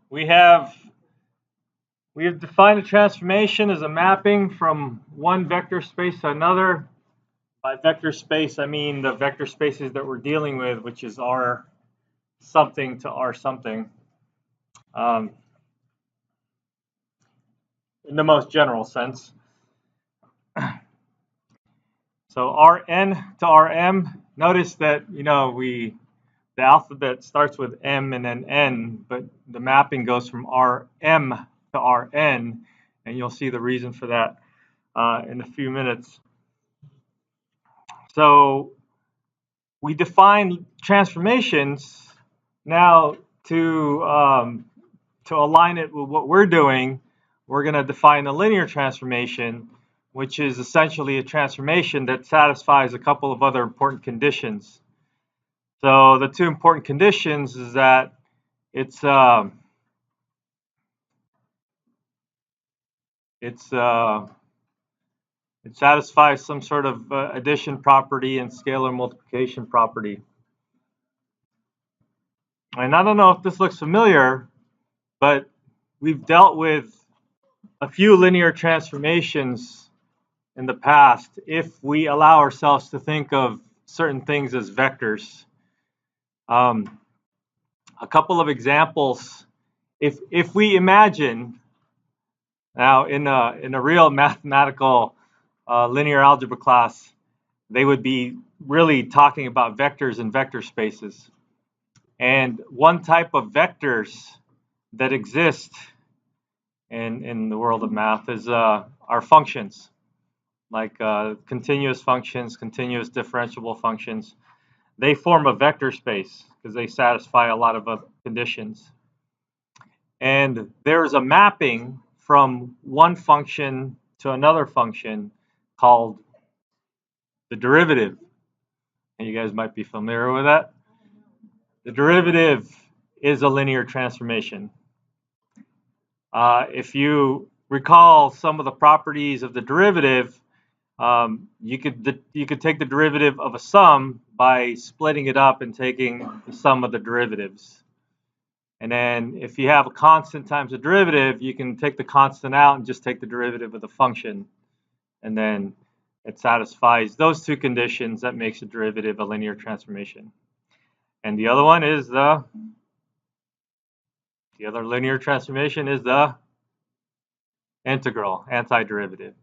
we have defined a transformation as a mapping from one vector space to another. By vector space, I mean the vector spaces that we're dealing with, which is R something to R something, um, in the most general sense. So Rn to Rm, notice that, the alphabet starts with M and then N, but the mapping goes from Rm to Rn, and you'll see the reason for that in a few minutes. So we define transformations now to align it with what we're doing. We're going to define a linear transformation, which is essentially a transformation that satisfies a couple of other important conditions. So the two important conditions is that it satisfies some sort of addition property and scalar multiplication property. And I don't know if this looks familiar, but we've dealt with a few linear transformations in the past if we allow ourselves to think of certain things as vectors. A couple of examples. If we imagine now in a real mathematical linear algebra class, they would be really talking about vectors and vector spaces. And one type of vectors that exist in the world of math is our functions, like continuous functions, continuous differentiable functions. They form a vector space because they satisfy a lot of other conditions. And there's a mapping from one function to another function called the derivative. And you guys might be familiar with that. The derivative is a linear transformation. If you recall some of the properties of the derivative, you could take the derivative of a sum by splitting it up and taking the sum of the derivatives. And then if you have a constant times a derivative, you can take the constant out and just take the derivative of the function. And then it satisfies those two conditions. That makes a derivative a linear transformation. And the other one is the other linear transformation is the integral, antiderivative.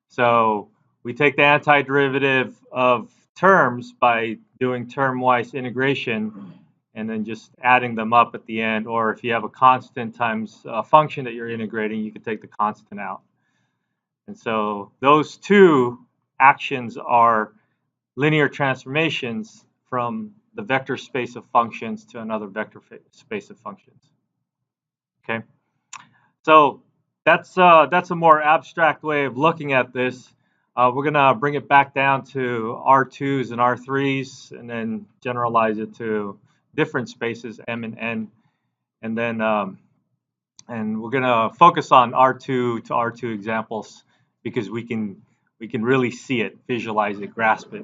So we take the antiderivative of terms by doing term-wise integration and then just adding them up at the end. Or if you have a constant times a function that you're integrating, you can take the constant out. And so those two actions are linear transformations from the vector space of functions to another vector space of functions. Okay, so that's a more abstract way of looking at this. We're gonna bring it back down to R2s and R3s, and then generalize it to different spaces M and N, and then and we're gonna focus on R2 to R2 examples because we can really see it, visualize it, grasp it.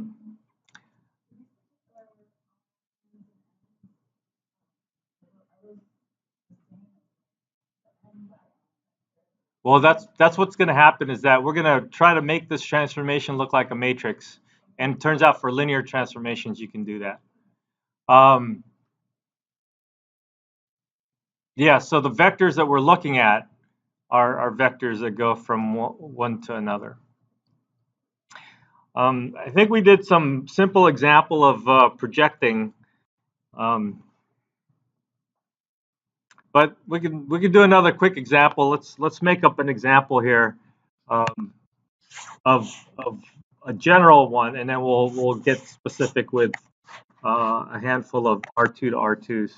Well, that's what's going to happen is that we're going to try to make this transformation look like a matrix, and it turns out for linear transformations you can do that. Yeah, so the vectors that we're looking at are vectors that go from one to another. I think we did some simple example of projecting, but we can do another quick example. Let's make up an example here of a general one, and then we'll get specific with a handful of R2 to R2s.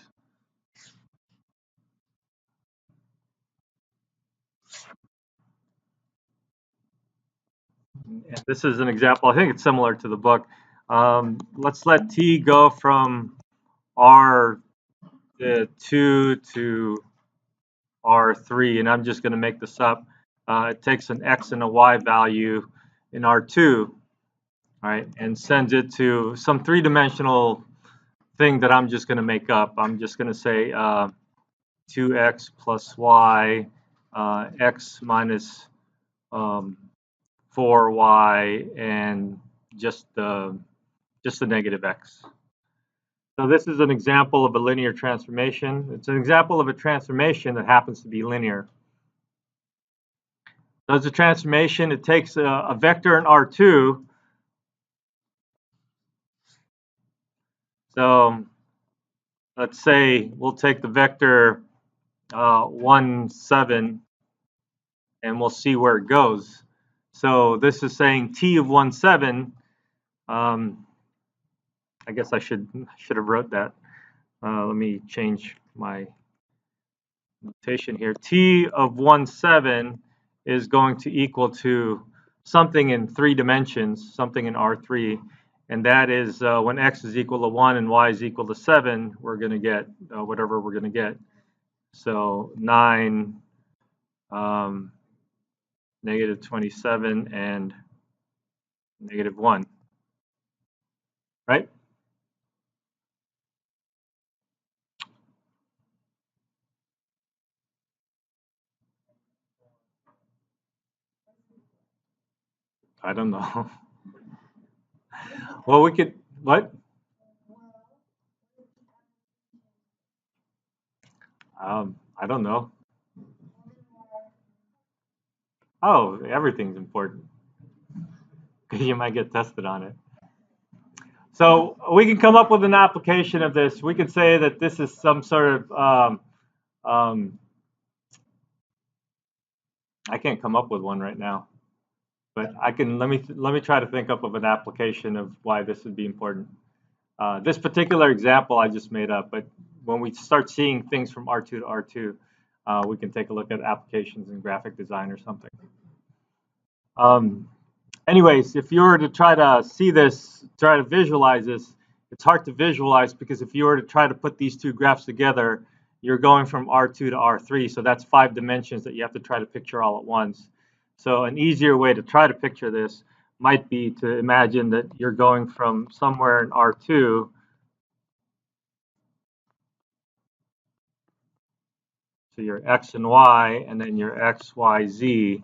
And this is an example. I think it's similar to the book. Let's let T go from R2 to R3, and I'm just going to make this up. It takes an X and a Y value in R2, right, and sends it to some three-dimensional thing that I'm just going to make up. I'm just going to say 2x plus y, x minus 4y, and just the negative x. So this is an example of a linear transformation. It's an example of a transformation that happens to be linear. So it's a transformation. It takes a vector in R2. So let's say we'll take the vector 1, 7, and we'll see where it goes. So this is saying t of 1, 7. I guess I should have wrote that. Let me change my notation here. T of 1, 7 is going to equal to something in 3 dimensions, something in R3, and that is when x is equal to 1 and y is equal to 7, we're going to get whatever we're going to get. So 9, negative 27, and negative 1, right? I don't know. Well, we could, what? I don't know. Oh, everything's important. You might get tested on it. So we can come up with an application of this. We could say that this is some sort of, I can't come up with one right now, but I can, let me try to think up of an application of why this would be important. This particular example I just made up, but when we start seeing things from R2 to R2, we can take a look at applications in graphic design or something. Anyways, if you were to try to see this, try to visualize this, it's hard to visualize because if you were to try to put these two graphs together, you're going from R2 to R3, so that's 5 dimensions that you have to try to picture all at once. So an easier way to try to picture this might be to imagine that you're going from somewhere in R2 to your x and y, and then your x, y, z.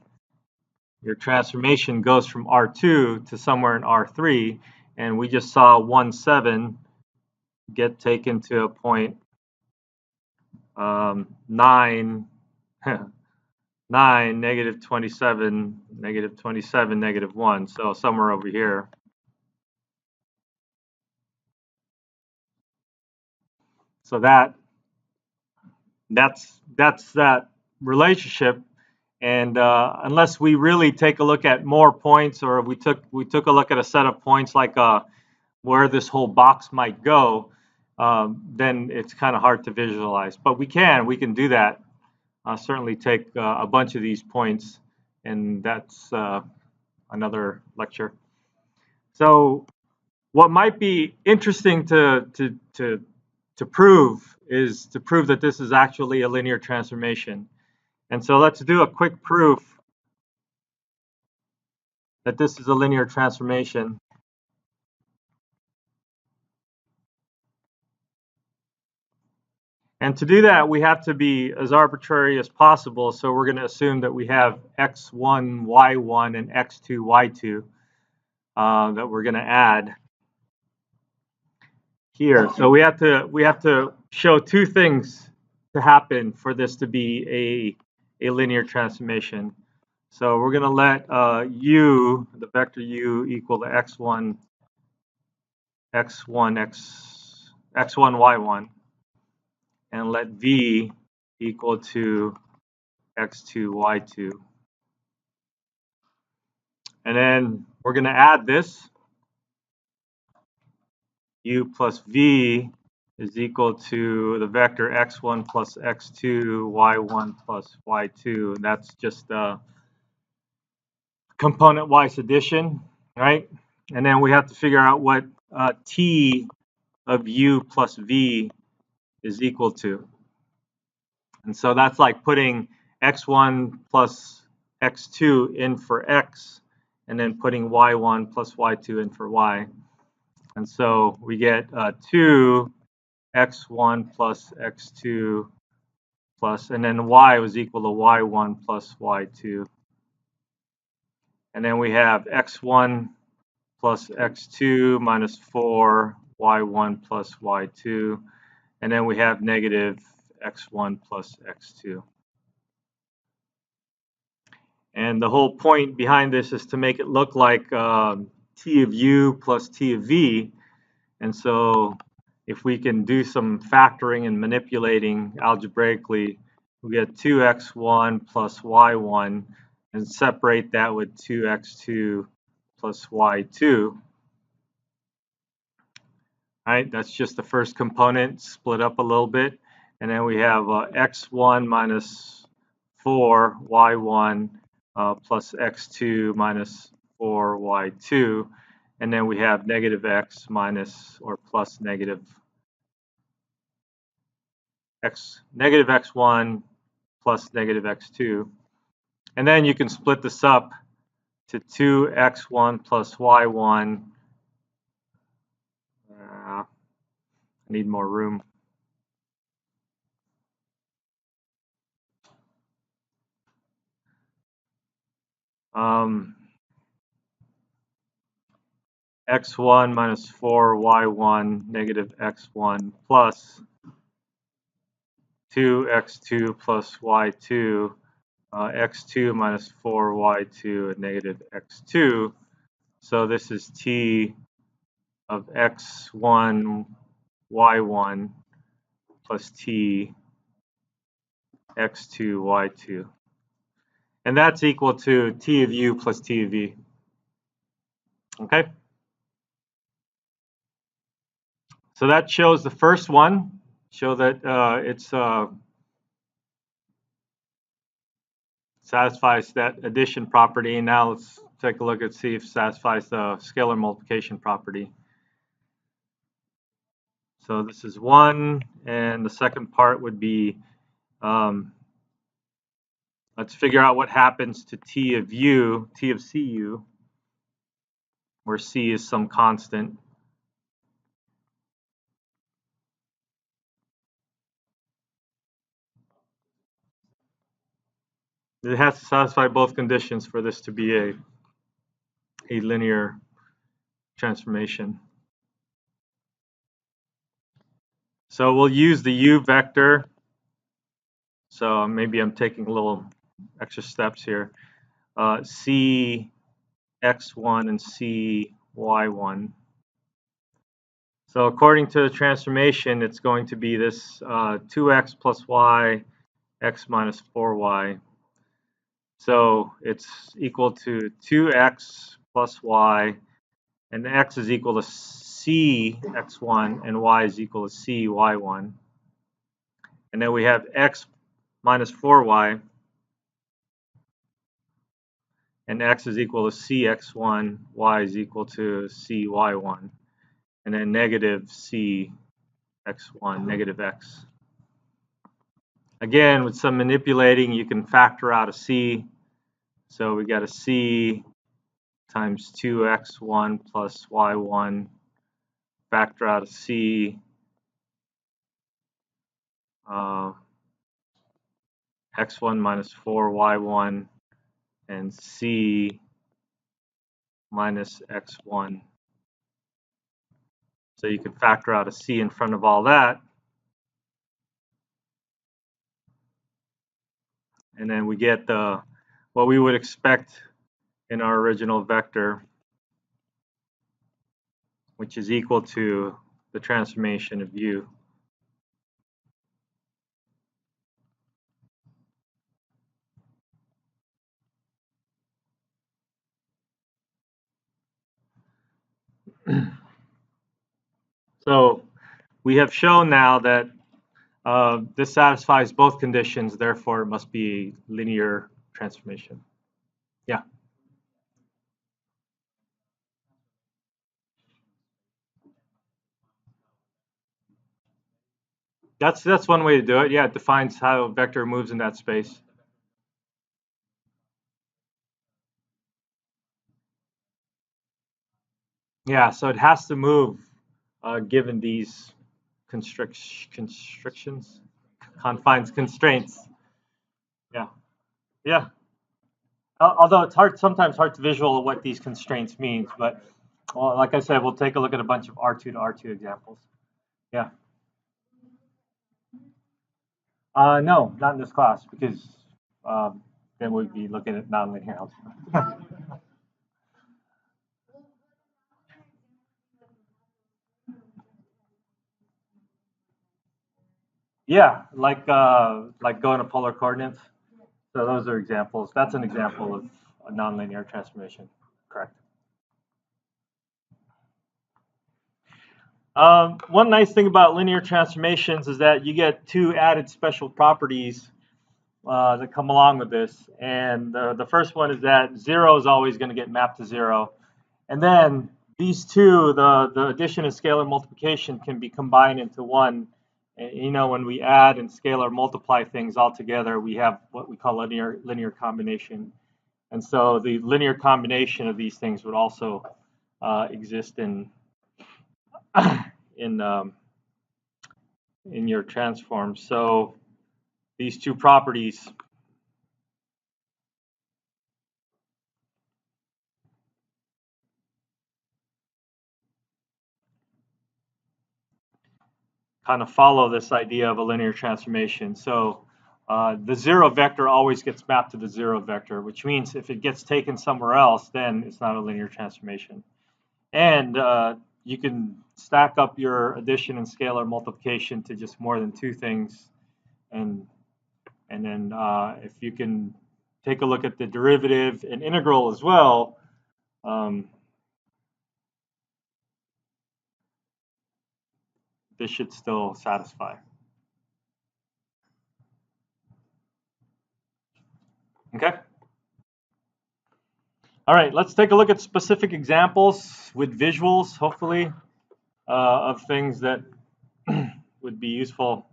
Your transformation goes from R2 to somewhere in R3, and we just saw 1, 7 get taken to a point 9, 9, negative 27, negative 27, negative 1, so somewhere over here. So that's that relationship. And unless we really take a look at more points, or we took a look at a set of points like where this whole box might go, then it's kind of hard to visualize. But we can do that. Certainly take a bunch of these points, and that's another lecture. So what might be interesting to prove is to prove that this is actually a linear transformation. And so let's do a quick proof that this is a linear transformation. And to do that, we have to be as arbitrary as possible. So we're going to assume that we have x1, y1, and x2, y2 that we're going to add here. So we have to show two things to happen for this to be a linear transformation. So we're going to let u, the vector u, equal to x1, x1, y1, and let v equal to x2, y2. And then we're going to add this. U plus v is equal to the vector x1 plus x2, y1 plus y2. And that's just component-wise addition, right? And then we have to figure out what t of u plus v is equal to. And so that's like putting x1 plus x2 in for x, and then putting y1 plus y2 in for y. And so we get 2 x1 plus x2 plus, and then y was equal to y1 plus y2. And then we have x1 plus x2 minus 4 y1 plus y2. And then we have negative x1 plus x2. And the whole point behind this is to make it look like t of u plus t of v. And so if we can do some factoring and manipulating algebraically, we get 2x1 plus y1 and separate that with 2x2 plus y2. Right, that's just the first component split up a little bit. And then we have x1 minus 4 y1 plus x2 minus 4 y2. And then we have negative x minus or plus negative x1 plus negative x2. And then you can split this up to 2x1 plus y1. I need more room. X1 minus 4 y1 negative x1 plus 2x2 plus y2 x2 minus 4 y2 and negative x2. So this is t of x1 y1 plus t x2 y2. And that's equal to t of u plus t of v. Okay? So that shows the first one. Show that it's satisfies that addition property. Now let's take a look and see if it satisfies the scalar multiplication property. So this is 1, and the second part would be, let's figure out what happens to t of u, t of cu, where c is some constant. It has to satisfy both conditions for this to be a linear transformation. So we'll use the u vector. So maybe I'm taking a little extra steps here. C x1 and C y1. So according to the transformation, it's going to be this 2x plus y, x minus 4y. So it's equal to 2x plus y, and x is equal to c x1, and y is equal to c y1. And then we have x minus 4y, and x is equal to cx1, y is equal to cy1, and then negative cx1, negative x. Again, with some manipulating, you can factor out a c. So we got a c times 2x1 plus y1, factor out a c, x1 minus 4 y1, and c minus x1. So you can factor out a c in front of all that. And then we get what we would expect in our original vector, which is equal to the transformation of u. So we have shown now that this satisfies both conditions, therefore it must be a linear transformation. Yeah. That's one way to do it. Yeah, it defines how a vector moves in that space. Yeah, so it has to move given these constrictions. confines, constraints. Yeah, yeah. Although it's sometimes hard to visual what these constraints means, but well, like I said, we'll take a look at a bunch of R2 to R2 examples. Yeah. No, not in this class because then we'd be looking at nonlinear algebra. Yeah, like going to polar coordinates. So those are examples. That's an example of a nonlinear transformation. Correct. One nice thing about linear transformations is that you get two added special properties that come along with this. And the first one is that 0 is always going to get mapped to 0. And then these two, the addition and scalar multiplication, can be combined into one. And, you know, when we add and scalar multiply things all together, we have what we call linear combination. And so the linear combination of these things would also exist in in in your transform. So these two properties kind of follow this idea of a linear transformation. So the 0 vector always gets mapped to the 0 vector, which means if it gets taken somewhere else, then it's not a linear transformation. And you can stack up your addition and scalar multiplication to just more than two things. And then if you can take a look at the derivative and integral as well, this should still satisfy. Okay. All right, let's take a look at specific examples with visuals, hopefully, of things that would be useful.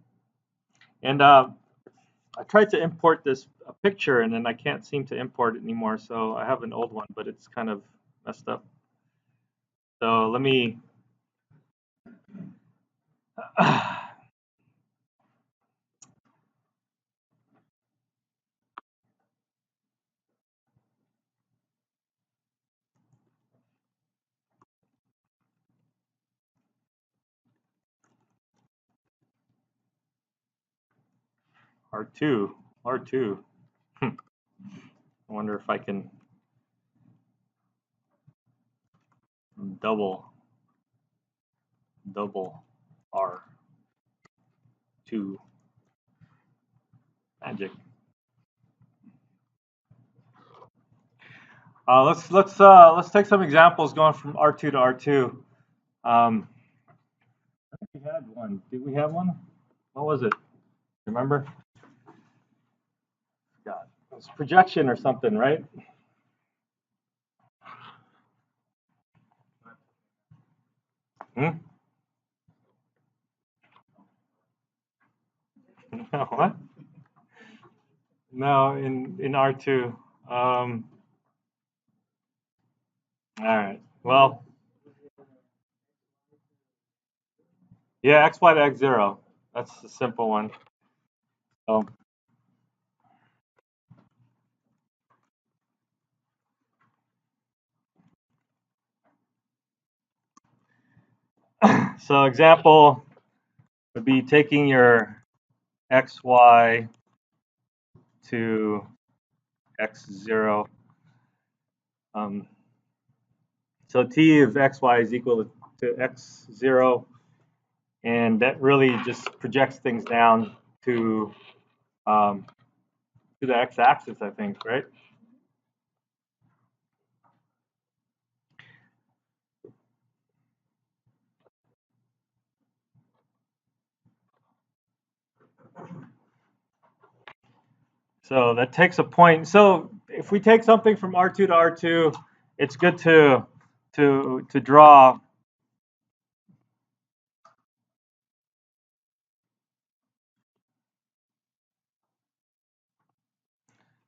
And I tried to import this picture, and then I can't seem to import it anymore. So I have an old one, but it's kind of messed up. So let me. R2, R2. I wonder if I can double R2 magic. Let's take some examples going from R2 to R2. I think we had one. Did we have one? What was it? Remember? God, it was projection or something, right? Hmm? What? No, in R2. All right. Well, yeah, x y to x0. That's the simple one. So, so example would be taking your xy to x0. So t of xy is equal to x0, and that really just projects things down to the x-axis, I think, right? So that takes a point. So if we take something from R2 to R2, it's good to draw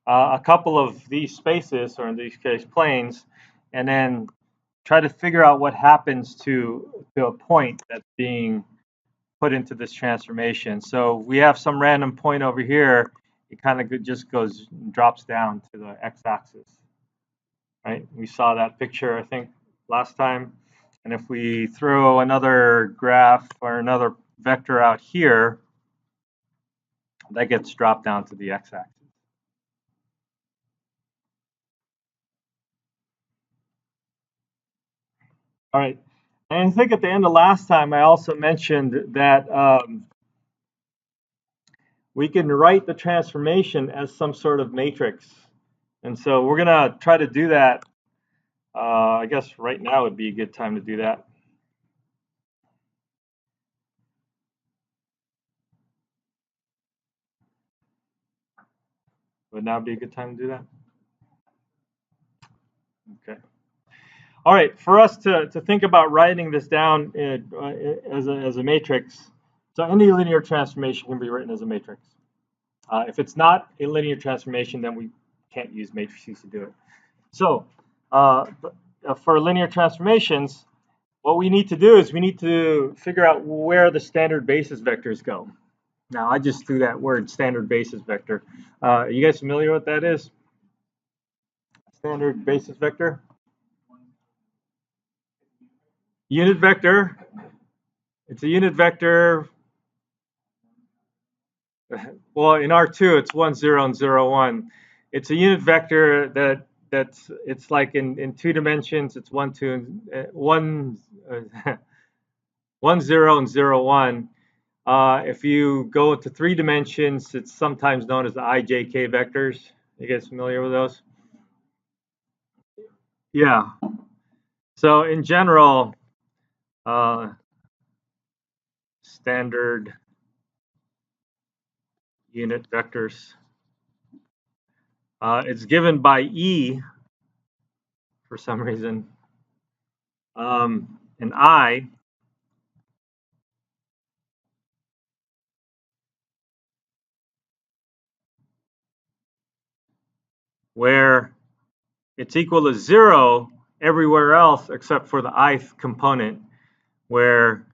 a couple of these spaces, or in this case planes, and then try to figure out what happens to a point that's being put into this transformation. So we have some random point over here. It kind of just drops down to the x-axis, right? We saw that picture, I think, last time. And if we throw another graph or another vector out here, that gets dropped down to the x-axis. All right. And I think at the end of last time, I also mentioned that we can write the transformation as some sort of matrix. And so we're going to try to do that. I guess right now would be a good time to do that. Would now be a good time to do that? Okay. All right, for us to think about writing this down as a matrix, so any linear transformation can be written as a matrix. If it's not a linear transformation, then we can't use matrices to do it. So for linear transformations, what we need to do is we need to figure out where the standard basis vectors go. Now, I just threw that word, standard basis vector. Are you guys familiar with what that is? Standard basis vector? Unit vector. It's a unit vector. Well, in R2, it's 1, 0, and 0, 1. It's a unit vector that's it's like in 2 dimensions. It's 1, 2, and 1, 1, 0, and 0, 1. If you go to 3 dimensions, it's sometimes known as the IJK vectors. You guys familiar with those? Yeah. So in general, standard unit vectors, it's given by E for some reason, and I where it's equal to 0 everywhere else except for the ith component, where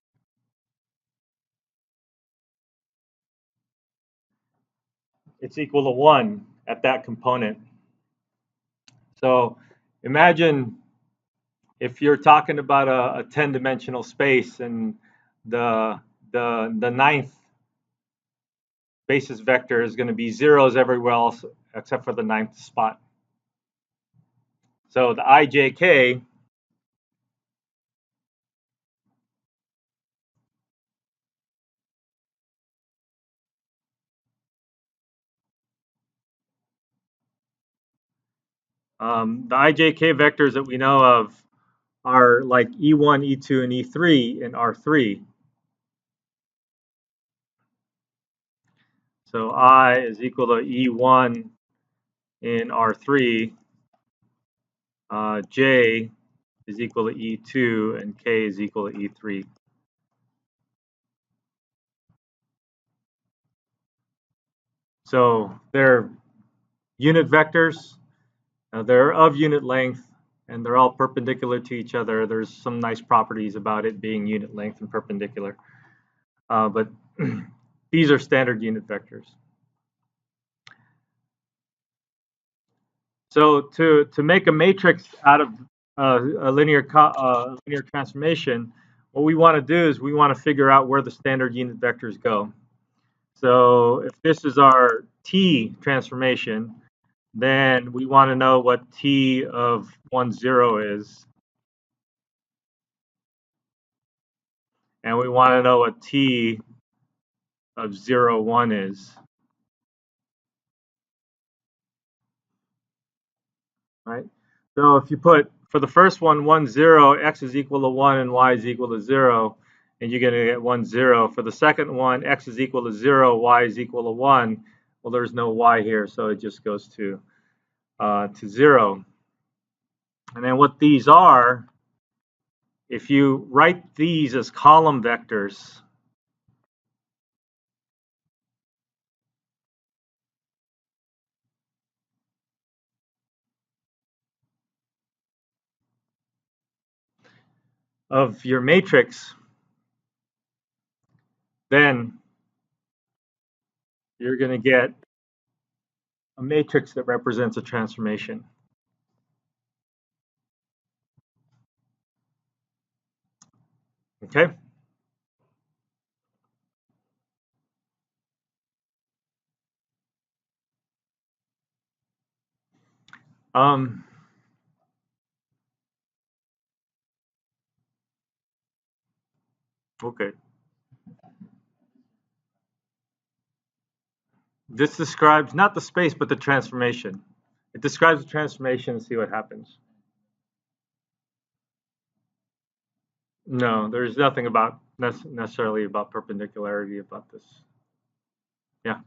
it's equal to 1 at that component. So imagine if you're talking about a 10-dimensional space and the ninth basis vector is going to be zeros everywhere else except for the ninth spot. So the IJK the IJK vectors that we know of are like E1, E2, and E3 in R3. So I is equal to E1 in R3, J is equal to E2, and K is equal to E3. So they're unit vectors. They're of unit length, and they're all perpendicular to each other. There's some nice properties about it being unit length and perpendicular. But these are standard unit vectors. So to make a matrix out of a linear transformation, what we want to do is we want to figure out where the standard unit vectors go. So if this is our T transformation, then we want to know what T of 1, 0 is. And we want to know what T of 0, 1 is. Right? So if you put, for the first one, 1, 0, x is equal to 1 and y is equal to 0, and you're going to get 1, 0. For the second one, x is equal to 0, y is equal to 1. Well, there's no y here, so it just goes to 0. And then what these are, if you write these as column vectors, of your matrix, then you're going to get a matrix that represents a transformation. Okay? Um, okay. This describes not the space, but the transformation. It describes the transformation and see what happens. No, there's nothing about necessarily about perpendicularity about this. Yeah.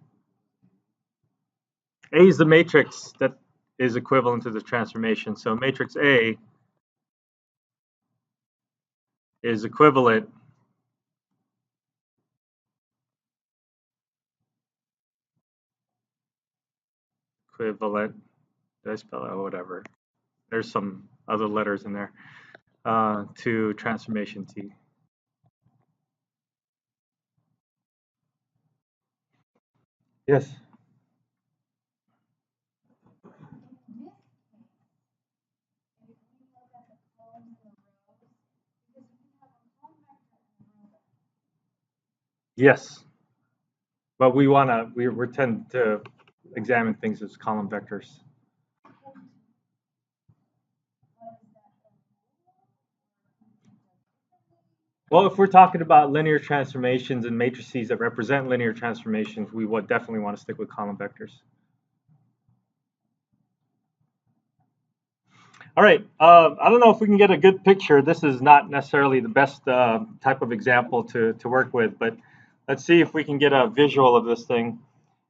A is the matrix that is equivalent to the transformation. So matrix A is equivalent did I spell it? Whatever. There's some other letters in there to transformation T. Yes. Yes. But we tend to examine things as column vectors. Well, if we're talking about linear transformations and matrices that represent linear transformations, we would definitely want to stick with column vectors. All right. I don't know if we can get a good picture. This is not necessarily the best type of example to work with, but let's see if we can get a visual of this thing.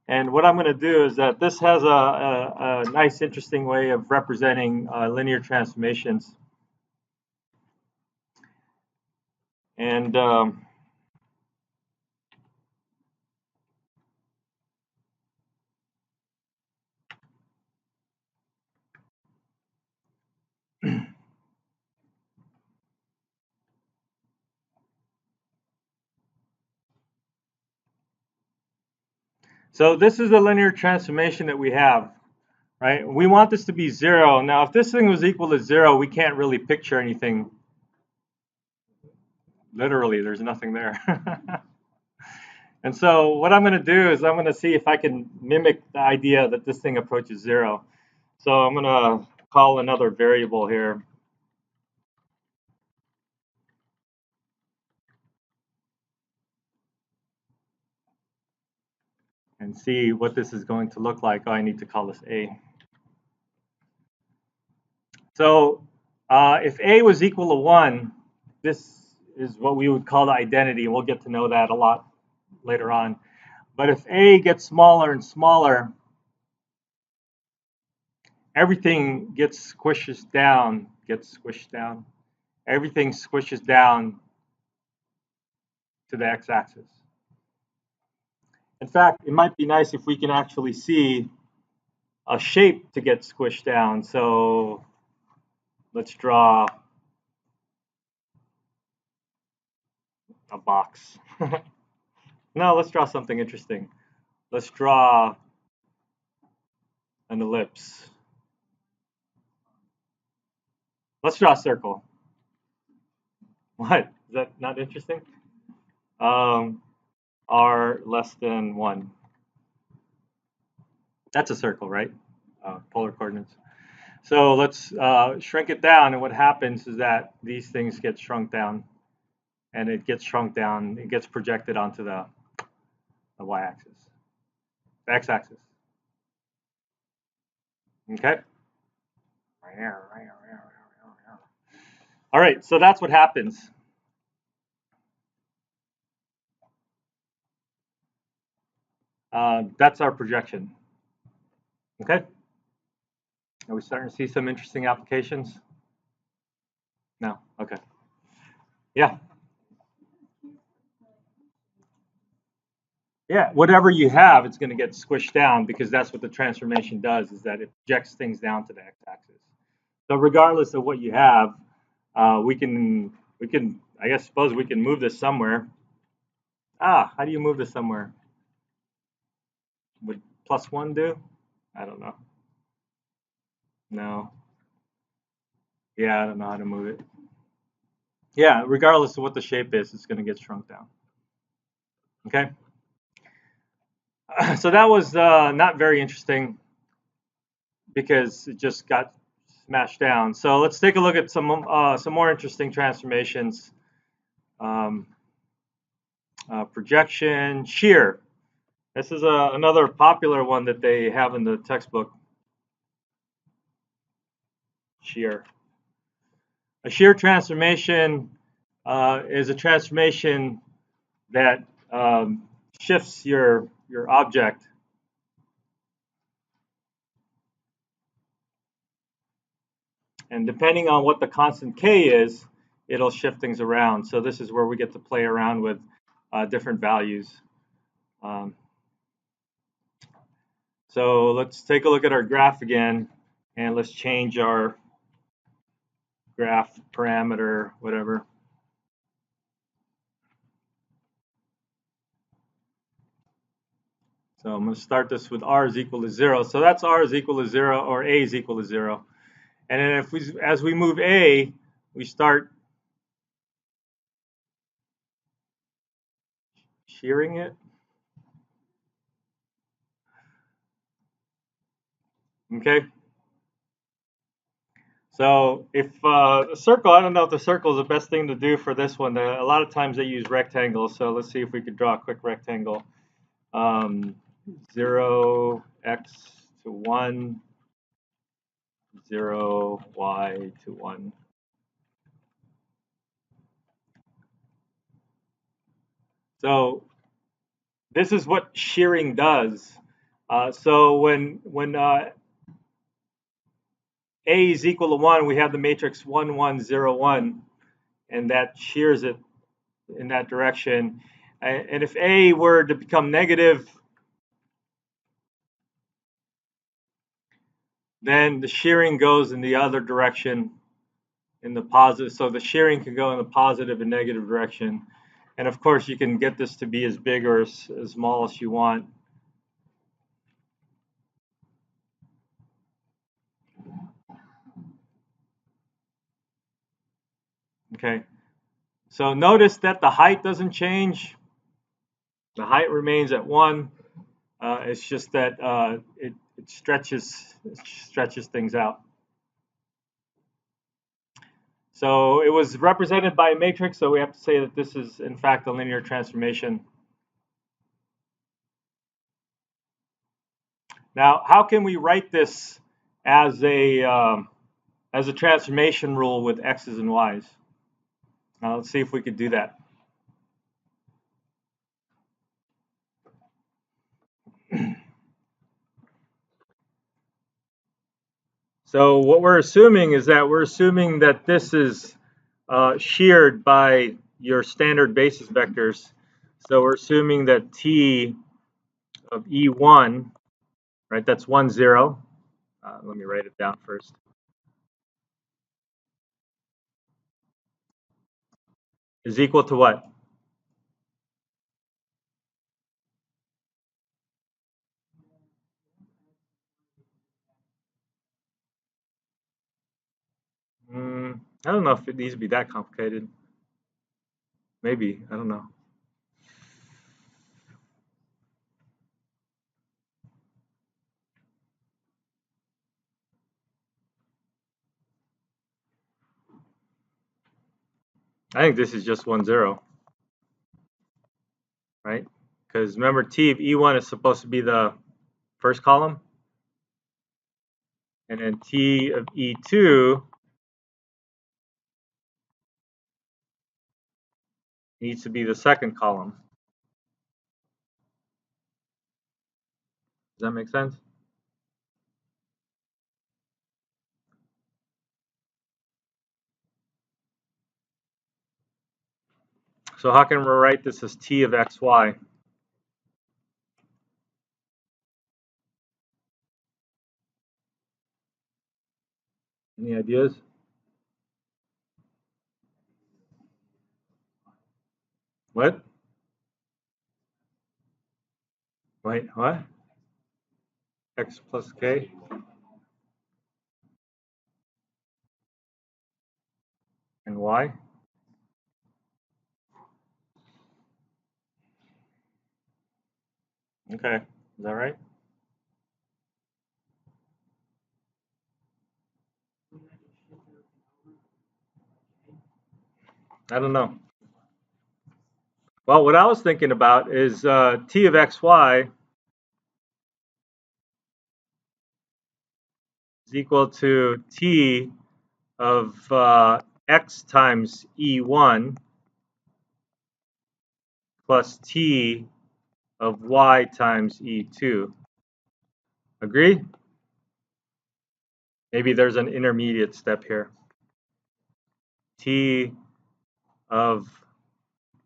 And what I'm going to do is that this has a nice, interesting way of representing linear transformations. And so this is the linear transformation that we have, right? We want this to be 0. Now, if this thing was equal to 0, we can't really picture anything. Literally, there's nothing there. And so what I'm going to do is I'm going to see if I can mimic the idea that this thing approaches 0. So I'm going to call another variable here. And see what this is going to look like. Oh, I need to call this A. So if A was equal to 1, this is what we would call the identity. And we'll get to know that a lot later on. But if A gets smaller and smaller, everything gets squished down. Everything squishes down to the x-axis. In fact, it might be nice if we can actually see a shape to get squished down. So let's draw a box. No, let's draw something interesting. Let's draw an ellipse. Let's draw a circle. What? Is that not interesting? R less than 1. That's a circle, right? Polar coordinates. So let's shrink it down, and what happens is that these things get shrunk down, and it gets shrunk down. It gets projected onto the y-axis, the x-axis. Okay. All right, so that's what happens. That's our projection. Okay. Are we starting to see some interesting applications? No. Okay. Yeah. Yeah. Whatever you have, it's going to get squished down because that's what the transformation does. Is that it projects things down to the x-axis. So regardless of what you have, we can. I guess suppose we can move this somewhere. How do you move this somewhere? Would +1 do? I don't know. No. Yeah, I don't know how to move it. Yeah, regardless of what the shape is, it's going to get shrunk down. Okay. So that was not very interesting because it just got smashed down. So let's take a look at some more interesting transformations. Um, Projection, shear. This is another popular one that they have in the textbook. Shear. A shear transformation is a transformation that shifts your object. And depending on what the constant k is, it'll shift things around. So this is where we get to play around with different values. Um, so let's take a look at our graph again, and let's change our graph parameter, whatever. So I'm going to start this with r is equal to 0. So that's r is equal to 0 or a is equal to 0. And then as we move a, we start shearing it. Okay. So if a circle, I don't know if the circle is the best thing to do for this one. A lot of times they use rectangles. So let's see if we could draw a quick rectangle. 0, x to 1, 0, y to 1. So this is what shearing does. So when a is equal to 1, we have the matrix 1, 1, 0, 1, and that shears it in that direction. And if a were to become negative, then the shearing goes in the other direction, in the positive. So the shearing can go in the positive and negative direction. And of course, you can get this to be as big or as small as you want. Okay. So notice that the height doesn't change. The height remains at 1. It's just that it stretches things out. So it was represented by a matrix, so we have to say that this is in fact a linear transformation. Now, how can we write this as a transformation rule with x's and y's? Now let's see if we could do that. So what we're assuming is that this is sheared by your standard basis vectors. So we're assuming that t of E1, right, that's 1, 0. Let me write it down first. Is equal to what? I don't know if it needs to be that complicated. Maybe, I don't know. I think this is just 1, 0, right? Because remember, t of E1 is supposed to be the first column, and then t of E2 needs to be the second column. Does that make sense? So how can we write this as t of xy? Any ideas? What? Wait, what? X plus K? And Y? Okay, is that right? I don't know. Well, what I was thinking about is T of XY is equal to T of X times E1 plus T of Y times E2. Agree? Maybe there's an intermediate step here. T of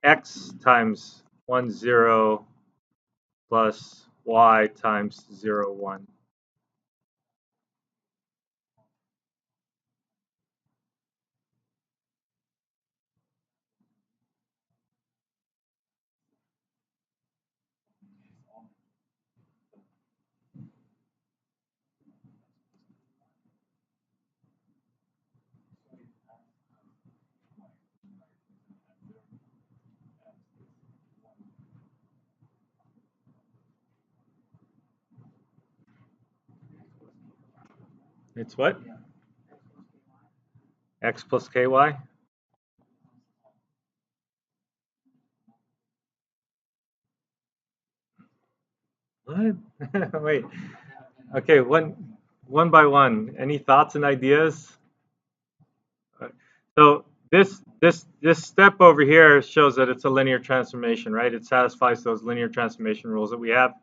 X times 1, 0 plus Y times 0, 1. It's what? X plus KY? What? Wait. Okay, one by one. Any thoughts and ideas? So this step over here shows that it's a linear transformation, right? It satisfies those linear transformation rules that we have.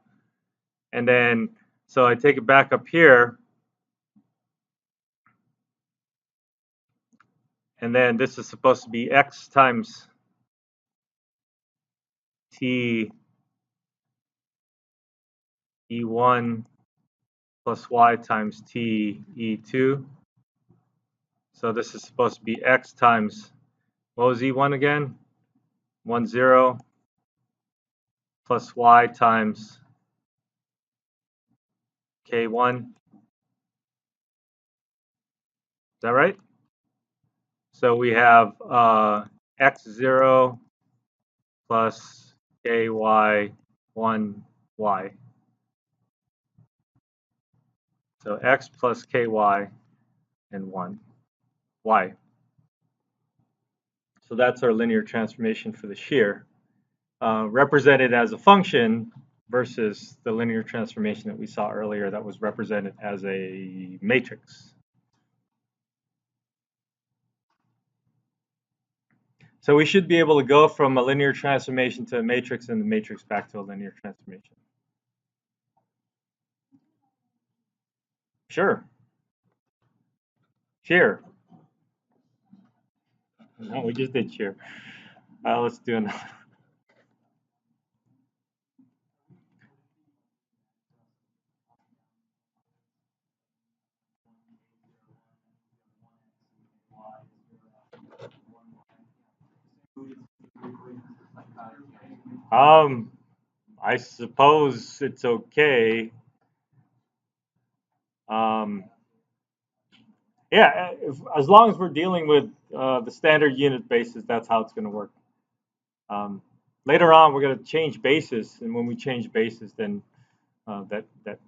And then, so I take it back up here. And then this is supposed to be X times T E1 plus Y times T E2. So this is supposed to be X times, what was E1 again? 1, 0 plus Y times K1. Is that right? So we have X0 plus KY1Y. So X plus KY and 1, Y. So that's our linear transformation for the shear, represented as a function versus the linear transformation that we saw earlier that was represented as a matrix. So we should be able to go from a linear transformation to a matrix and the matrix back to a linear transformation. Sure. Shear. No, we just did shear. Let's do another. I suppose it's okay. Yeah, as long as we're dealing with the standard unit basis, that's how it's going to work. Later on, we're going to change basis, and when we change basis, then that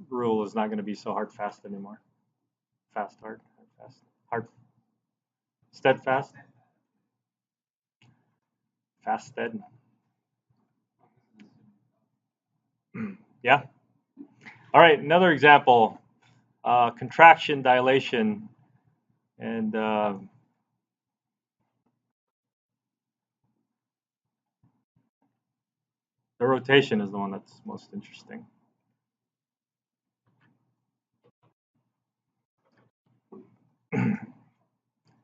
rule is not going to be so hard fast anymore. Fast, hard, fast, hard, steadfast, fast, stead. Yeah. All right, another example: contraction, dilation, and the rotation is the one that's most interesting.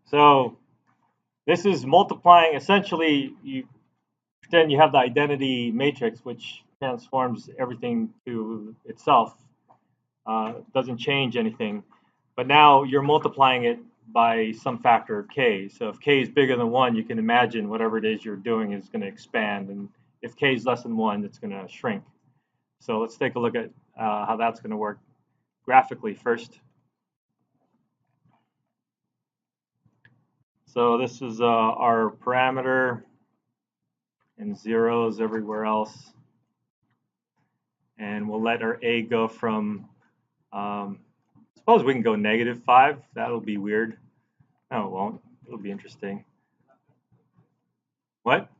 So this is multiplying. Essentially, you pretend you have the identity matrix, which transforms everything to itself. Doesn't change anything. But now you're multiplying it by some factor of k. So if k is bigger than 1, you can imagine whatever it is you're doing is going to expand. And if k is less than 1, it's going to shrink. So let's take a look at how that's going to work graphically first. So this is our parameter and zeros everywhere else. And we'll let our A go from, suppose we can go -5. That'll be weird. No, it won't. It'll be interesting. What?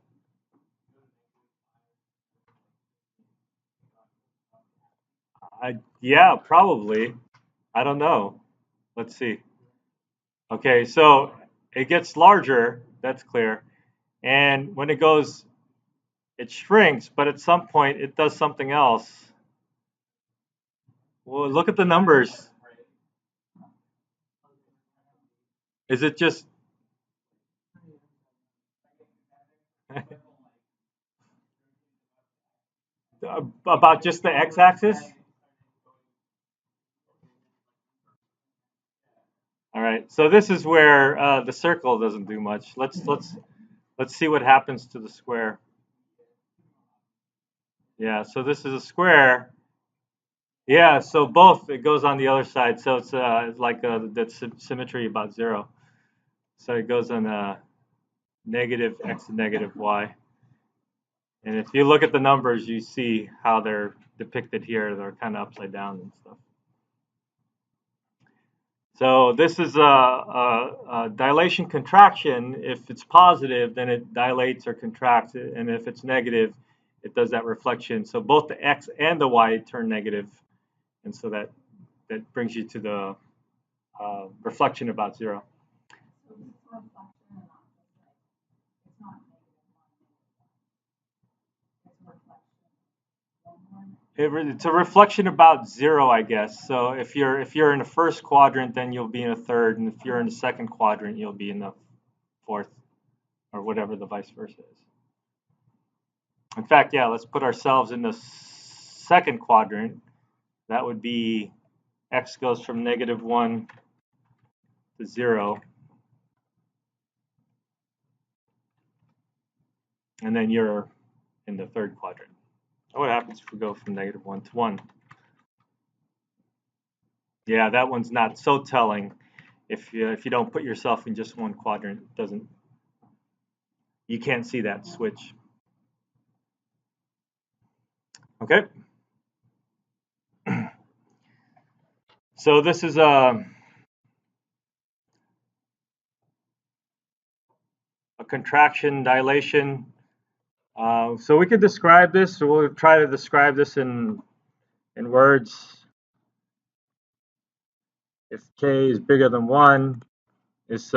Yeah, probably. I don't know. Let's see. Okay, so it gets larger. That's clear. And when it goes, it shrinks, but at some point it does something else. Well, look at the numbers. Is it just about just the x-axis? All right. So this is where the circle doesn't do much. Let's see what happens to the square. Yeah. So this is a square. Yeah. So both it goes on the other side. So it's like that's symmetry about 0. So it goes on negative x and negative y. And if you look at the numbers, you see how they're depicted here. They're kind of upside down and stuff. So this is a dilation contraction. If it's positive, then it dilates or contracts, and if it's negative, it does that reflection. So both the x and the y turn negative, and so that brings you to the reflection about 0. It's a reflection about 0, I guess. So if you're in the first quadrant, then you'll be in a third, and if you're in the second quadrant, you'll be in the fourth, or whatever the vice versa is. In fact, yeah, let's put ourselves in the second quadrant. That would be x goes from -1 to 0, and then you're in the third quadrant. What happens if we go from -1 to 1? Yeah, that one's not so telling. If you don't put yourself in just one quadrant, it doesn't. You can't see that switch. Okay. So this is a contraction dilation. So we could describe this. So we'll try to describe this in words. If k is bigger than 1, it's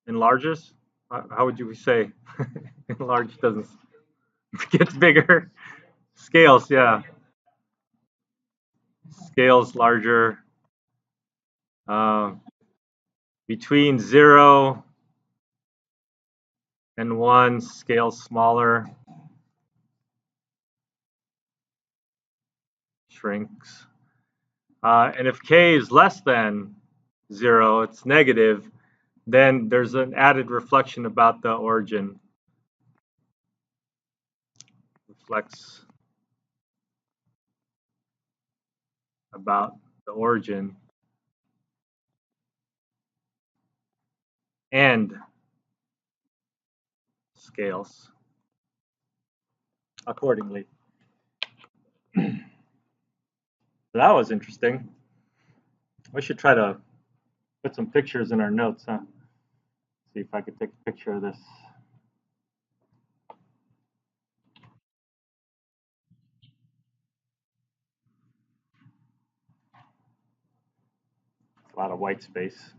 enlarges. How would you say? Enlarge doesn't gets bigger. Scales, yeah. Scales larger. Uh, between 0 and 1, scales smaller. Shrinks. And if k is less than 0, it's negative, then there's an added reflection about the origin. Reflects about the origin and scales accordingly. So that was interesting. We should try to put some pictures in our notes, huh? See if I could take a picture of this. It's a lot of white space.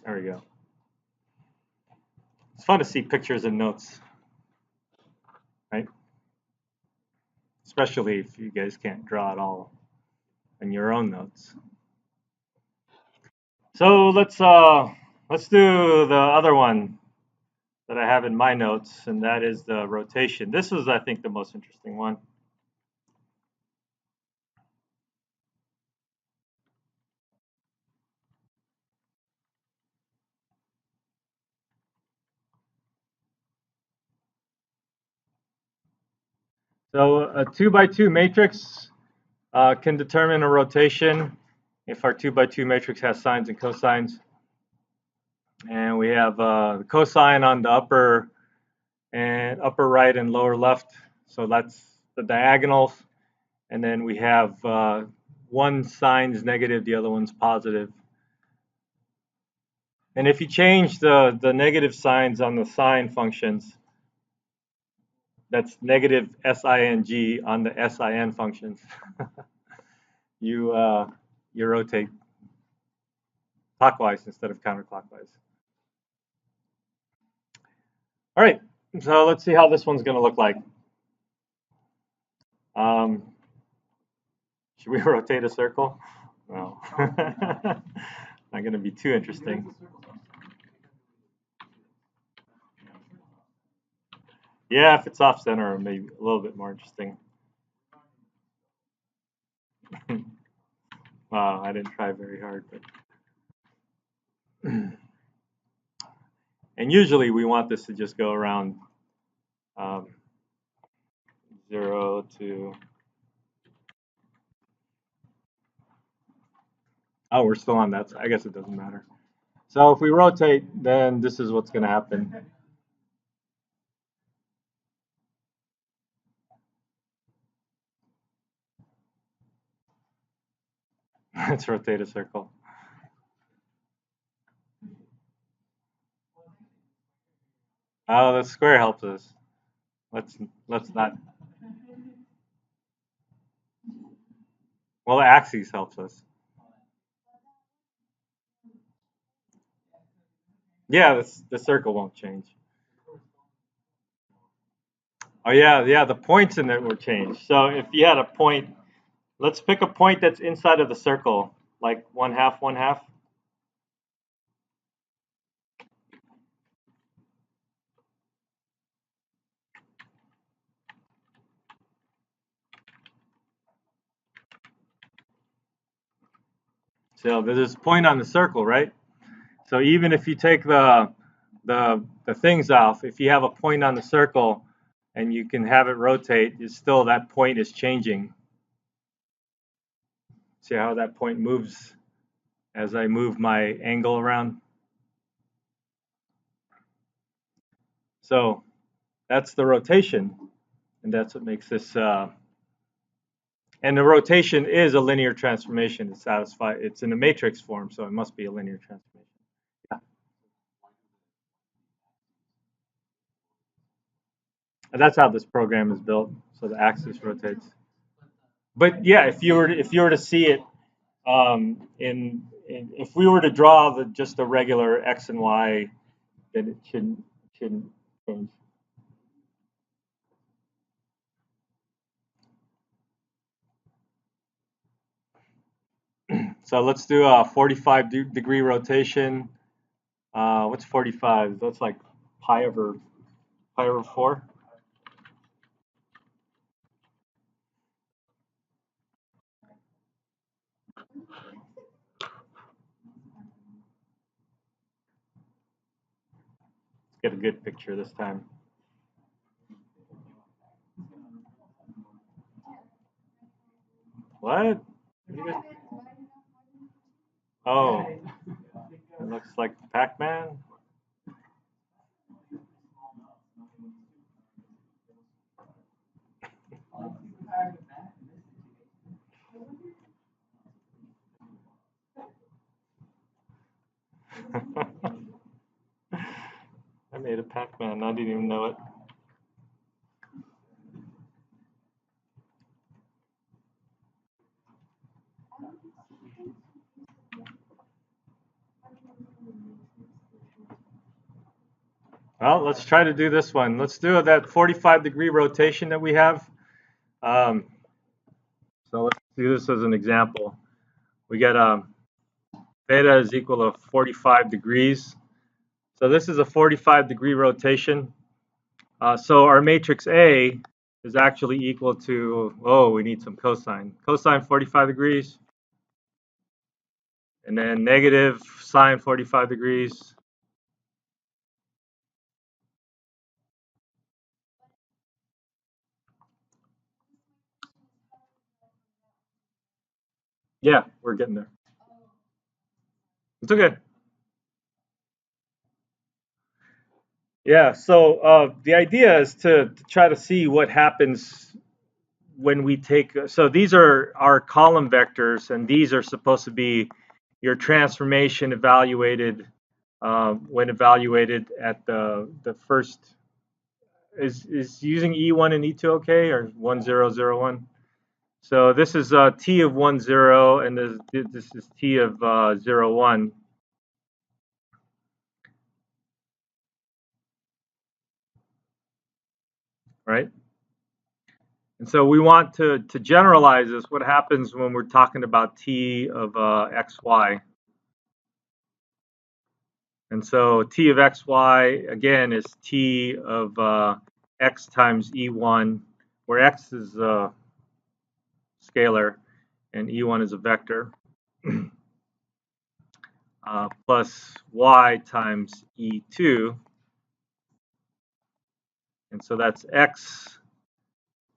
There we go. It's fun to see pictures and notes, right? Especially if you guys can't draw at all in your own notes. So let's do the other one, that I have in my notes, and that is the rotation. This is, I think, the most interesting one. So a 2 by 2 matrix can determine a rotation if our 2 by 2 matrix has sines and cosines. And we have the cosine on the upper right and lower left. So that's the diagonals. And then we have one sine's negative, the other one's positive. And if you change the negative signs on the sine functions, that's negative SING on the SIN functions. you rotate clockwise instead of counterclockwise. All right, so let's see how this one's going to look like. Should we rotate a circle? No. Not going to be too interesting. Yeah, if it's off center, maybe a little bit more interesting. Wow, I didn't try very hard, but. And usually we want this to just go around 0 to. Oh, we're still on that. So I guess it doesn't matter. So if we rotate, then this is what's going to happen. Let's rotate a circle. Oh, the square helps us. Let's not. Well, the axis helps us. Yeah, the circle won't change. Oh yeah, the points in it will change. So if you had a point, let's pick a point that's inside of the circle, like 1/2, 1/2. So there's this point on the circle, right? So even if you take the things off, if you have a point on the circle and you can have it rotate, it's still that point is changing. See how that point moves as I move my angle around? So that's the rotation, and that's what makes this. And the rotation is a linear transformation to satisfy. It's in a matrix form, so it must be a linear transformation. Yeah. And that's how this program is built. So the axis rotates. But yeah, if you were to see it if we were to draw just a regular x and y, then it shouldn't change. So let's do a 45-degree rotation. What's 45? That's like pi over 4. Let's get a good picture this time. What? Oh, it looks like Pac-Man. I made a Pac-Man. I didn't even know it. Well, let's try to do this one. Let's do that 45-degree rotation that we have. So let's do this as an example. We get theta is equal to 45 degrees. So this is a 45-degree rotation. So our matrix A is actually equal to, oh, we need some cosine. Cosine 45 degrees, and then negative sine 45 degrees. Yeah, we're getting there. It's okay. Yeah, so the idea is to try to see what happens when we take, so these are our column vectors, and these are supposed to be your transformation evaluated when evaluated at the first, is using E1 and E2 okay, or 1001? So this is T of 10, and this is T of 01. Right? And so we want to generalize this. What happens when we're talking about T of xy? And so T of xy, again, is T of x times E1, where x is a scalar and E1 is a vector, plus y times E2. And so that's x.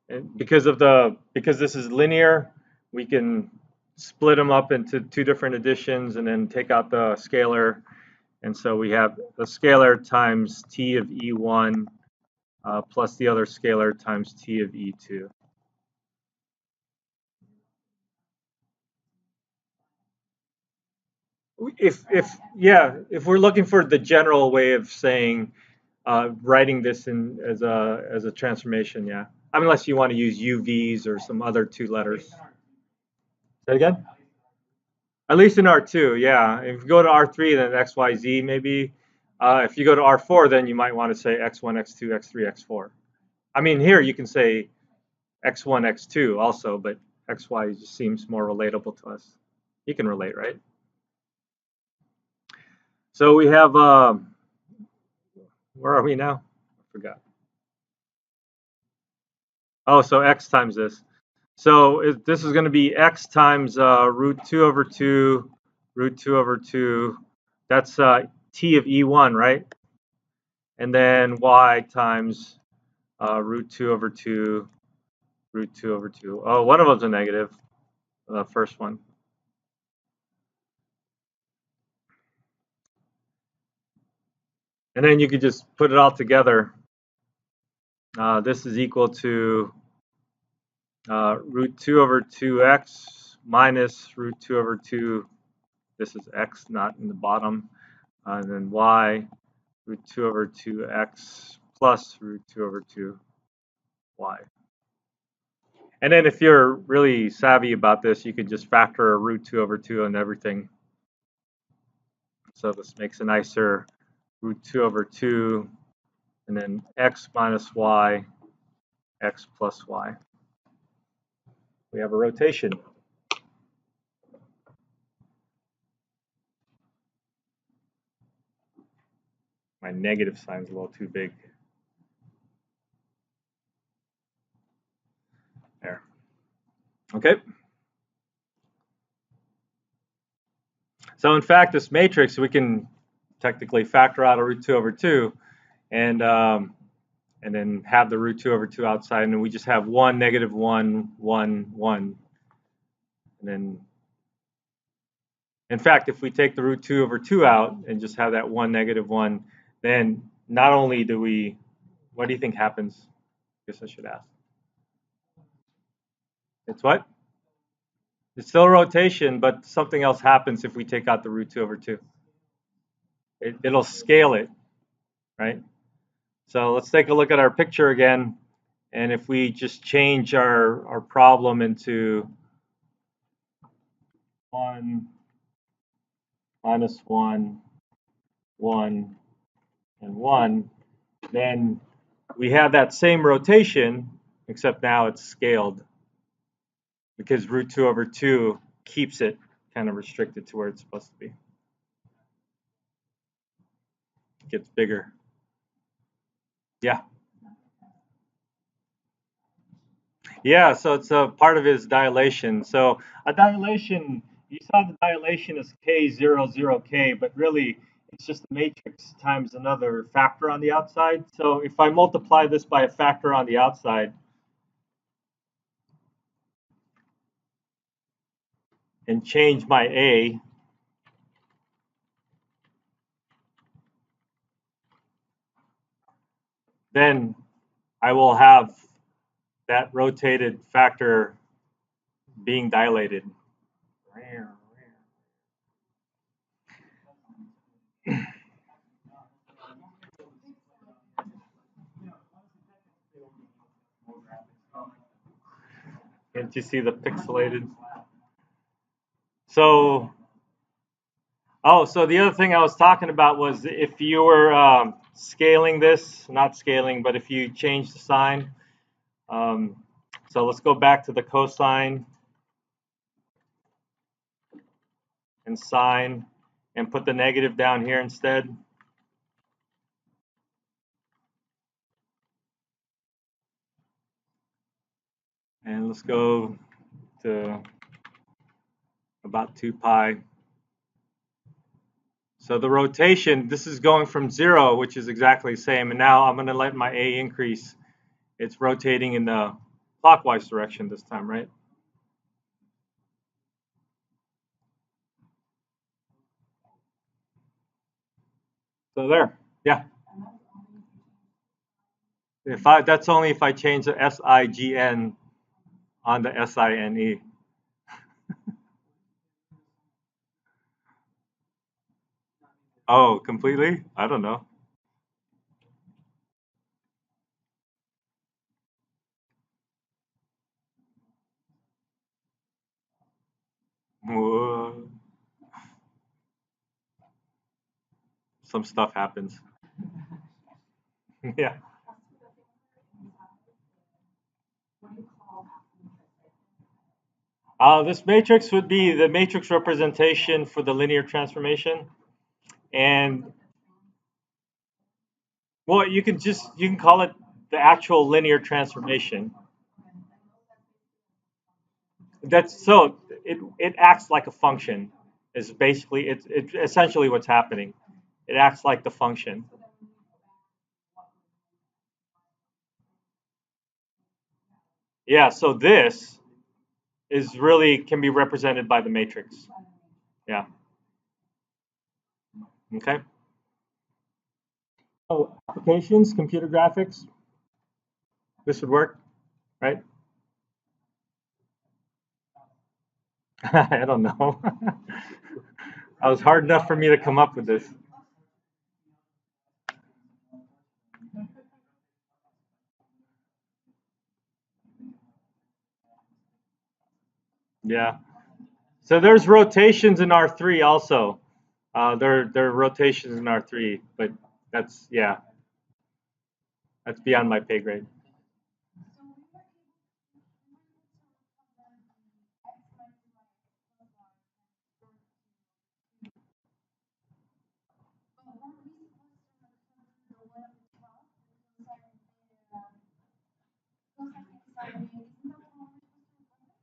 And because this is linear, we can split them up into two different additions and then take out the scalar. And so we have the scalar times T of E1 plus the other scalar times T of E2. If we're looking for the general way of saying, writing this in as a transformation, yeah. Unless you want to use UVs or some other two letters. Say again? At least in R2, yeah. If you go to R3, then XYZ maybe. If you go to R4, then you might want to say X1, X2, X3, X4. I mean, here you can say X1, X2 also, but XY just seems more relatable to us. You can relate, right? So we have, where are we now? I forgot. Oh, so X times this. So this is going to be X times root 2 over 2, root 2 over 2. That's T of E1, right? And then Y times root 2 over 2, root 2 over 2. Oh, one of them's a negative, the first one. And then you could just put it all together. This is equal to root 2 over 2x minus root 2 over 2. This is x, not in the bottom. And then y, root 2 over 2x plus root 2 over 2y. And then if you're really savvy about this, you could just factor a root 2 over 2 on everything. So this makes a nicer root 2 over 2, and then x minus y, x plus y. We have a rotation. My negative sign's a little too big. There. Okay. So in fact, this matrix, we can technically factor out a root 2 over 2 and then have the root 2 over 2 outside, and we just have 1, negative 1, 1, 1. And then, in fact, if we take the root 2 over 2 out and just have that 1, negative 1, then not only do we, what do you think happens? I guess I should ask. It's what? It's still a rotation, but something else happens if we take out the root 2 over 2. It'll scale it, right? So let's take a look at our picture again. And if we just change our problem into 1, minus 1, 1, and 1, then we have that same rotation, except now it's scaled because root 2 over 2 keeps it kind of restricted to where it's supposed to be. gets bigger. Yeah. Yeah, so it's a part of his dilation. So a dilation, you saw the dilation is k zero zero k, but really it's just the matrix times another factor on the outside. So if I multiply this by a factor on the outside and change my a, then I will have that rotated factor being dilated. Can't you see the pixelated? So, oh, so the other thing I was talking about was if you were scaling this, not scaling, but if you change the sign. Um, so let's go back to the cosine and sine and put the negative down here instead. And let's go to about 2 pi. So the rotation, this is going from 0, which is exactly the same. And now I'm going to let my a increase. It's rotating in the clockwise direction this time, right? So there, yeah. That's only if I change the SIGN on the SINE. Oh, completely? I don't know. Whoa. Some stuff happens. Yeah. This matrix would be the matrix representation for the linear transformation. And well, you can call it the actual linear transformation. That's so it acts like a function. Is basically it's essentially what's happening. It acts like the function. Yeah, so this is really can be represented by the matrix. Yeah. Okay. Oh, applications, computer graphics. This would work, right? I don't know. It was hard enough for me to come up with this. Yeah. So there's rotations in R3 also. There are rotations in R3, but that's yeah, that's beyond my pay grade.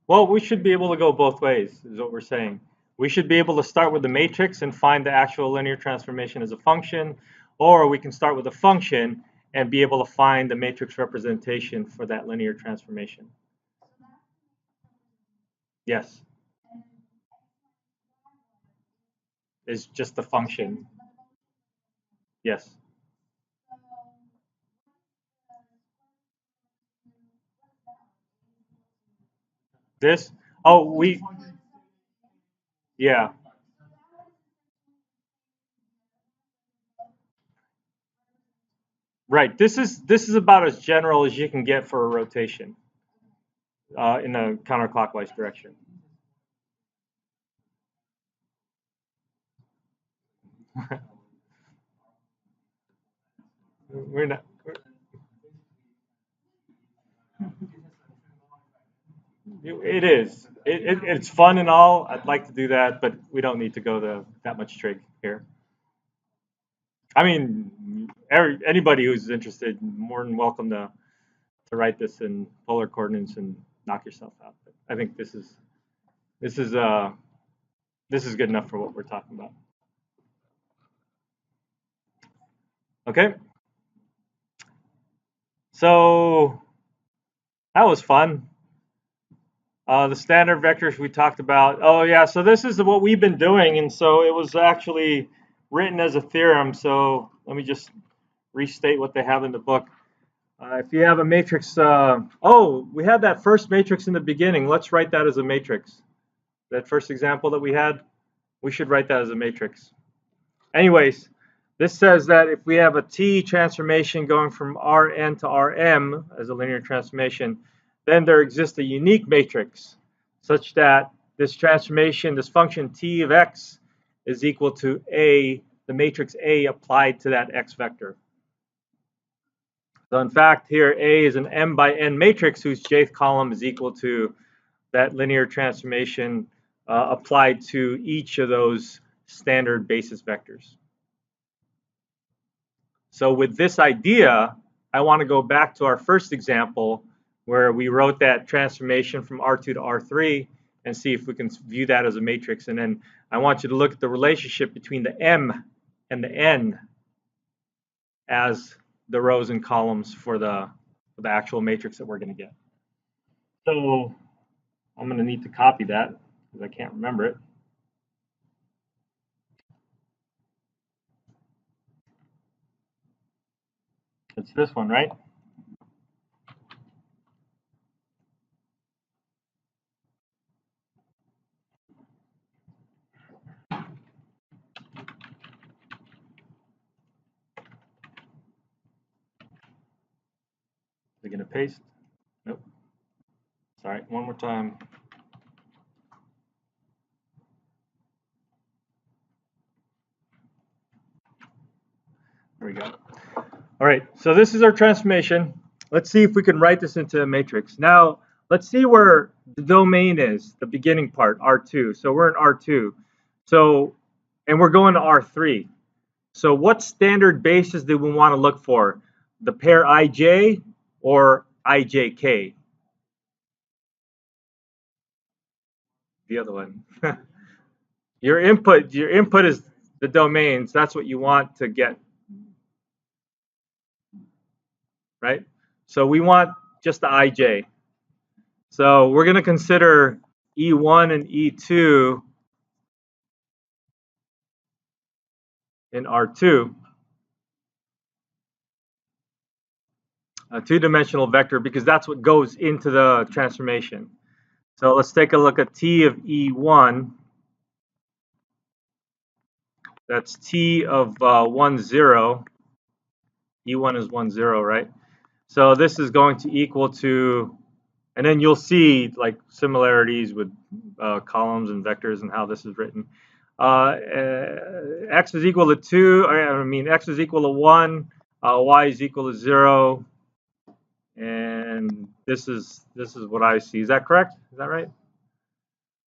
Well, we should be able to go both ways, is what we're saying. We should be able to start with the matrix and find the actual linear transformation as a function, or we can start with a function and be able to find the matrix representation for that linear transformation. Yes, is just the function. Yes. This? Oh, yeah, right. This is about as general as you can get for a rotation in a counterclockwise direction. We're not. It is. It's fun and all. I'd like to do that, but we don't need to go to that much trig here. I mean, anybody who's interested, more than welcome to write this in polar coordinates and knock yourself out. But I think this is uh this is good enough for what we're talking about. Okay, so that was fun. The standard vectors we talked about. Oh yeah, so this is what we've been doing, and so it was actually written as a theorem. So let me just restate what they have in the book. If you have a matrix, oh, we had that first matrix in the beginning. Let's write that as a matrix. That first example that we had, we should write that as a matrix. Anyways, this says that if we have a T transformation going from Rn to Rm as a linear transformation, then there exists a unique matrix such that this transformation, this function T of x is equal to A, the matrix A applied to that x vector. So in fact, here A is an m by n matrix whose jth column is equal to that linear transformation applied to each of those standard basis vectors. So with this idea, I want to go back to our first example where we wrote that transformation from R2 to R3 and see if we can view that as a matrix. And then I want you to look at the relationship between the M and the N as the rows and columns for the actual matrix that we're going to get. So I'm going to need to copy that because I can't remember it. It's this one, right? Are we going to paste? Nope. Sorry, one more time. There we go. All right, so this is our transformation. Let's see if we can write this into a matrix. Now, let's see where the domain is, the beginning part, R2. So we're in R2. So, and we're going to R3. So what standard basis do we want to look for? The pair IJ or IJK? The other one. Your input is the domains. That's what you want to get, right? So we want just the IJ. So we're going to consider E1 and E2 in R2, a two-dimensional vector, because that's what goes into the transformation. So let's take a look at T of E1. That's T of 1, 0. E1 is 1, 0, right? So this is going to equal to, and then you'll see like similarities with columns and vectors and how this is written. X is equal to 2, I mean, X is equal to 1, Y is equal to 0, and this is what I see. Is that correct? Is that right?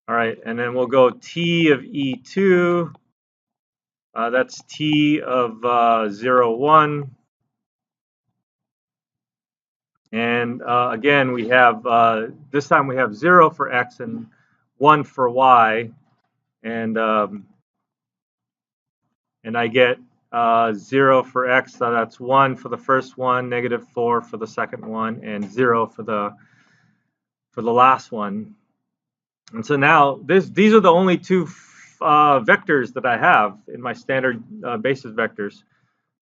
All right, and then we'll go T of E2. That's T of 0, 1. And again, we have, this time we have 0 for X and 1 for Y. And I get 0 for X, so that's 1 for the first one, -4 for the second one, and 0 for the last one. And so now these are the only two vectors that I have in my standard basis vectors.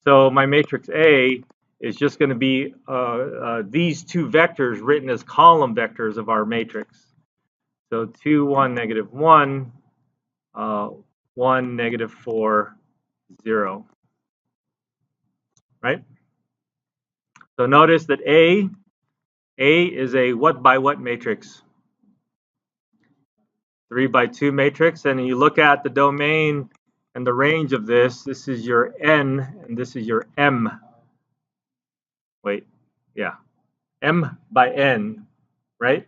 So my matrix A is just going to be these two vectors written as column vectors of our matrix. So 2, 1, -1, 1, -4, 0. Right? So notice that A is a what by what matrix? 3 by 2 matrix. And you look at the domain and the range of this. This is your N and this is your M. Wait, yeah. M by N, right?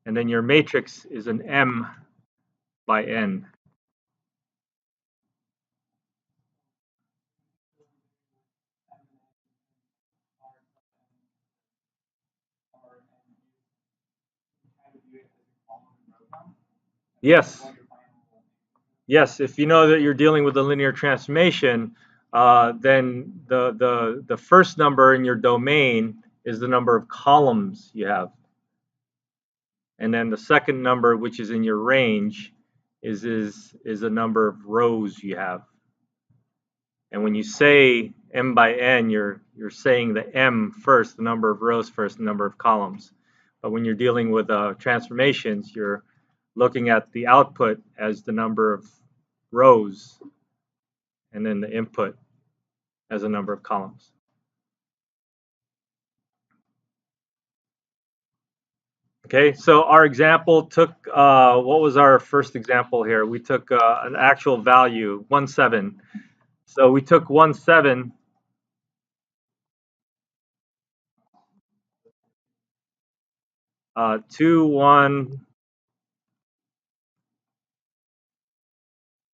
And then your matrix is an M by N. Yes. Yes, if you know that you're dealing with a linear transformation, then the first number in your domain is the number of columns you have. And then the second number, which is in your range, is a number of rows you have. And when you say m by n, you're saying the m first, the number of rows first, the number of columns. But when you're dealing with transformations, you're looking at the output as the number of rows, and then the input as a number of columns. Okay, so our example took, what was our first example here? We took an actual value, 1,7. So we took 1,7, 2, 1,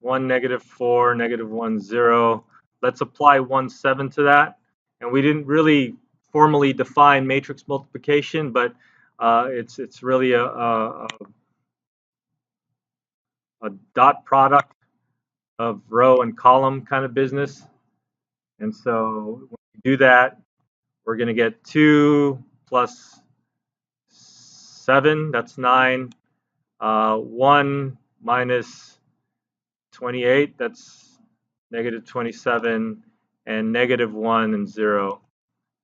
1, -4, -1, 0. Let's apply 1,7 to that. And we didn't really formally define matrix multiplication, but it's really a dot product of row and column kind of business. And so when we do that, we're going to get 2 plus 7, that's 9. 1 minus 28, that's -27, and -1 and 0.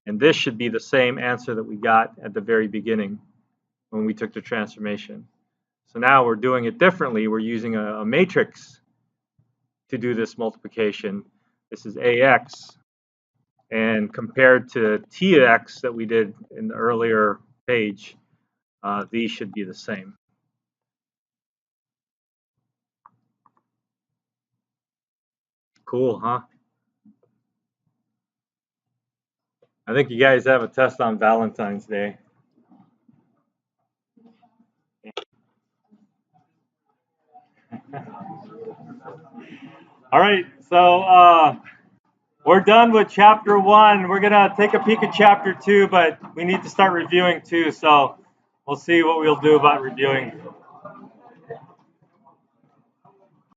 And this should be the same answer that we got at the very beginning when we took the transformation. So now we're doing it differently. We're using a matrix to do this multiplication. This is AX. And compared to TX that we did in the earlier page, these should be the same. Cool, huh? I think you guys have a test on Valentine's Day. All right, so we're done with chapter 1. We're gonna take a peek at chapter 2, but we need to start reviewing too. So we'll see what we'll do about reviewing.